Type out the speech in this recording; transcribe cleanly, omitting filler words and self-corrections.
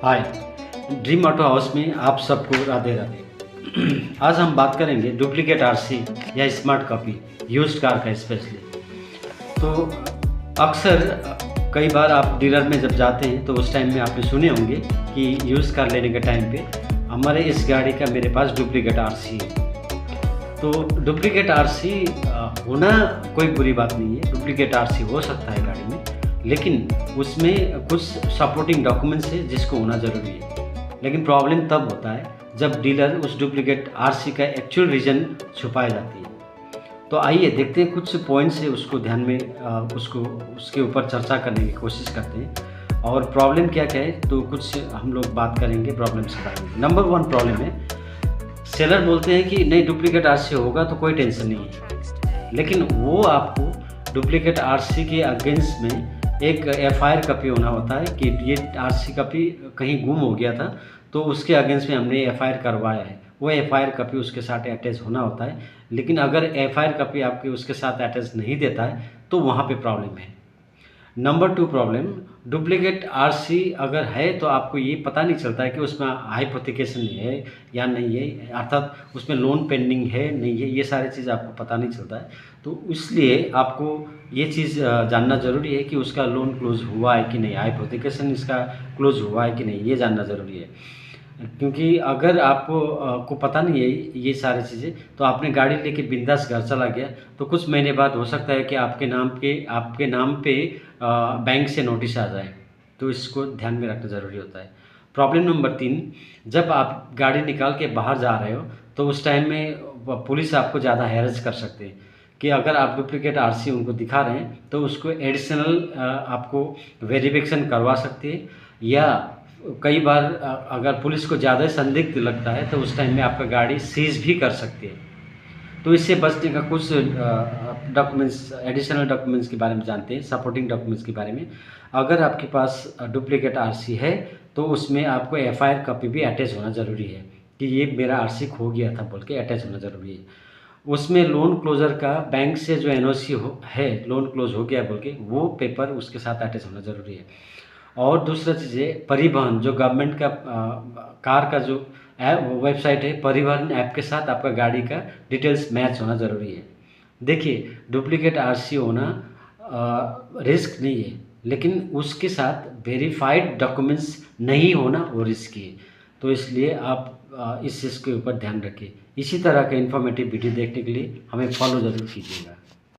हाय, dream auto house में आप सबको राधे राधे। आज हम बात करेंगे डुप्लीकेट आरसी या स्मार्ट कॉपी यूज्ड कार का स्पेशली। तो अक्सर कई बार आप डीलर में जब जाते हैं तो उस टाइम में आपने सुने होंगे कि यूज़ कार लेने के टाइम पे हमारे इस गाड़ी का मेरे पास डुप्लीकेट आरसी है। तो डुप्लीकेट आरसी होना कोई बुरी बात नहीं है, डुप्लीकेट आरसी हो सकता है गाड़ी में, लेकिन उसमें कुछ सपोर्टिंग डॉक्यूमेंट्स है जिसको होना ज़रूरी है। लेकिन प्रॉब्लम तब होता है जब डीलर उस डुप्लीकेट आरसी का एक्चुअल रीज़न छुपाई जाती है। तो आइए देखते हैं कुछ पॉइंट्स है, उसको ध्यान में उसके ऊपर चर्चा करने की कोशिश करते हैं और प्रॉब्लम क्या क्या है तो कुछ हम लोग बात करेंगे प्रॉब्लम्स के बारे में। नंबर 1 प्रॉब्लम है, सेलर बोलते हैं कि नहीं डुप्लीकेट आरसी होगा तो कोई टेंशन नहीं है, लेकिन वो आपको डुप्लीकेट आरसी के अगेंस्ट में एक एफआईआर कॉपी होना होता है कि ये आरसी कॉपी कहीं गुम हो गया था तो उसके अगेंस्ट में हमने एफआईआर करवाया है, वो एफआईआर कॉपी उसके साथ अटैच होना होता है। लेकिन अगर एफआईआर कॉपी आपकी उसके साथ अटैच नहीं देता है तो वहाँ पे प्रॉब्लम है। नंबर 2 प्रॉब्लम, डुप्लीकेट आरसी अगर है तो आपको ये पता नहीं चलता है कि उसमें हाइपोथिकेशन है या नहीं है, अर्थात उसमें लोन पेंडिंग है नहीं है, ये सारी चीज़ आपको पता नहीं चलता है। तो इसलिए आपको ये चीज़ जानना ज़रूरी है कि उसका लोन क्लोज़ हुआ है कि नहीं, हाइपोथिकेशन इसका क्लोज़ हुआ है कि नहीं, ये जानना ज़रूरी है। क्योंकि अगर आपको को पता नहीं है ये सारी चीज़ें तो आपने गाड़ी लेके बिंदास घर चला गया तो कुछ महीने बाद हो सकता है कि आपके नाम पे बैंक से नोटिस आ जाए, तो इसको ध्यान में रखना ज़रूरी होता है। प्रॉब्लम नंबर 3, जब आप गाड़ी निकाल के बाहर जा रहे हो तो उस टाइम में पुलिस आपको ज़्यादा हैरेस कर सकते हैं कि अगर आप डुप्लीकेट आरसी उनको दिखा रहे हैं तो उसको एडिशनल आपको वेरिफिकेशन करवा सकती है, या कई बार अगर पुलिस को ज़्यादा संदिग्ध लगता है तो उस टाइम में आपका गाड़ी सीज भी कर सकती है। तो इससे बचने का कुछ डॉक्यूमेंट्स, एडिशनल डॉक्यूमेंट्स के बारे में जानते हैं, सपोर्टिंग डॉक्यूमेंट्स के बारे में। अगर आपके पास डुप्लीकेट आरसी है तो उसमें आपको एफआईआर कॉपी भी अटैच होना ज़रूरी है कि ये मेरा आरसी खो गया था बोल के अटैच होना ज़रूरी है। उसमें लोन क्लोज़र का बैंक से जो एनओसी है, लोन क्लोज हो गया बोल के, वो पेपर उसके साथ अटैच होना ज़रूरी है। और दूसरा चीज़ है परिवहन, जो गवर्नमेंट का कार का जो वेबसाइट है, परिवहन ऐप के साथ आपका गाड़ी का डिटेल्स मैच होना ज़रूरी है। देखिए, डुप्लीकेट आरसी होना रिस्क नहीं है, लेकिन उसके साथ वेरीफाइड डॉक्यूमेंट्स नहीं होना वो रिस्क है। तो इसलिए आप इस चीज़ के ऊपर ध्यान रखिए। इसी तरह के इन्फॉर्मेटिव वीडियो देखने के लिए हमें फॉलो ज़रूर कीजिएगा।